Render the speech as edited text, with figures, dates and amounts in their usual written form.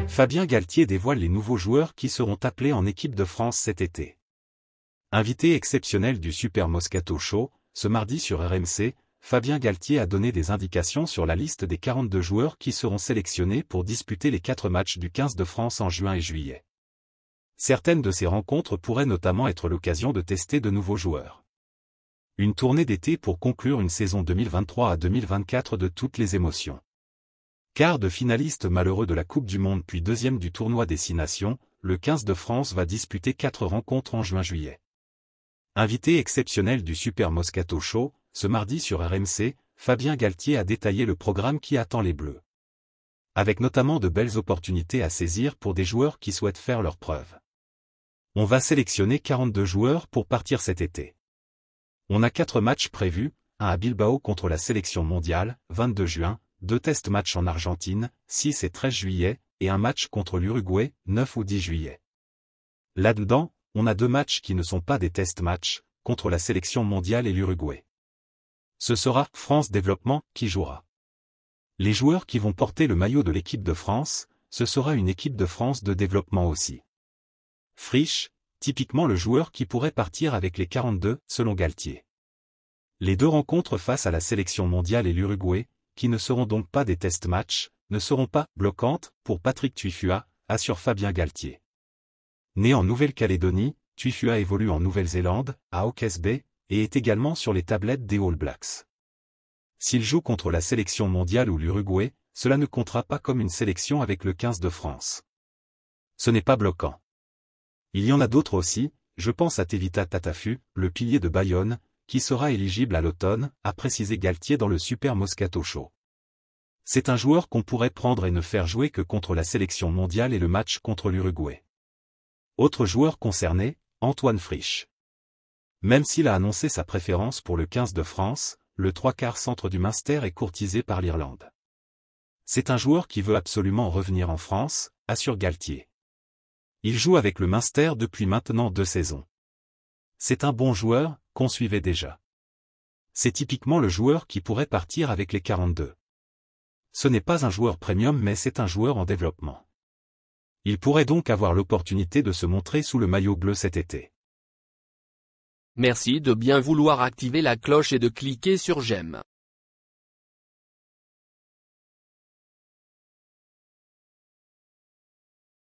Fabien Galthié dévoile les nouveaux joueurs qui seront appelés en équipe de France cet été. Invité exceptionnel du Super Moscato Show, ce mardi sur RMC, Fabien Galthié a donné des indications sur la liste des 42 joueurs qui seront sélectionnés pour disputer les 4 matchs du 15 de France en juin et juillet. Certaines de ces rencontres pourraient notamment être l'occasion de tester de nouveaux joueurs. Une tournée d'été pour conclure une saison 2023 à 2024 de toutes les émotions. Quart de finaliste malheureux de la Coupe du Monde puis deuxième du tournoi Destination, le 15 de France va disputer 4 rencontres en juin-juillet. Invité exceptionnel du Super Moscato Show, ce mardi sur RMC, Fabien Galthié a détaillé le programme qui attend les Bleus. Avec notamment de belles opportunités à saisir pour des joueurs qui souhaitent faire leurs preuves. On va sélectionner 42 joueurs pour partir cet été. On a 4 matchs prévus, un à Bilbao contre la sélection mondiale, 22 juin, 2 test matchs en Argentine, 6 et 13 juillet, et un match contre l'Uruguay, 9 ou 10 juillet. Là-dedans, on a 2 matchs qui ne sont pas des test matchs, contre la sélection mondiale et l'Uruguay. Ce sera France Développement qui jouera. Les joueurs qui vont porter le maillot de l'équipe de France, ce sera une équipe de France de développement aussi. Frisch, typiquement le joueur qui pourrait partir avec les 42, selon Galthié. Les 2 rencontres face à la sélection mondiale et l'Uruguay, qui ne seront donc pas des test matchs, ne seront pas bloquantes pour Patrick Tuifua, assure Fabien Galthié. Né en Nouvelle-Calédonie, Tuifua évolue en Nouvelle-Zélande, à Hawke's Bay, et est également sur les tablettes des All Blacks. S'il joue contre la sélection mondiale ou l'Uruguay, cela ne comptera pas comme une sélection avec le 15 de France. Ce n'est pas bloquant. Il y en a d'autres aussi, je pense à Tevita Tatafu, le pilier de Bayonne, qui sera éligible à l'automne, a précisé Galthié dans le Super Moscato Show. C'est un joueur qu'on pourrait prendre et ne faire jouer que contre la sélection mondiale et le match contre l'Uruguay. Autre joueur concerné, Antoine Frisch. Même s'il a annoncé sa préférence pour le 15 de France, le 3/4 centre du Munster est courtisé par l'Irlande. C'est un joueur qui veut absolument revenir en France, assure Galthié. Il joue avec le Munster depuis maintenant 2 saisons. C'est un bon joueur, qu'on suivait déjà. C'est typiquement le joueur qui pourrait partir avec les 42. Ce n'est pas un joueur premium mais c'est un joueur en développement. Il pourrait donc avoir l'opportunité de se montrer sous le maillot bleu cet été. Merci de bien vouloir activer la cloche et de cliquer sur j'aime.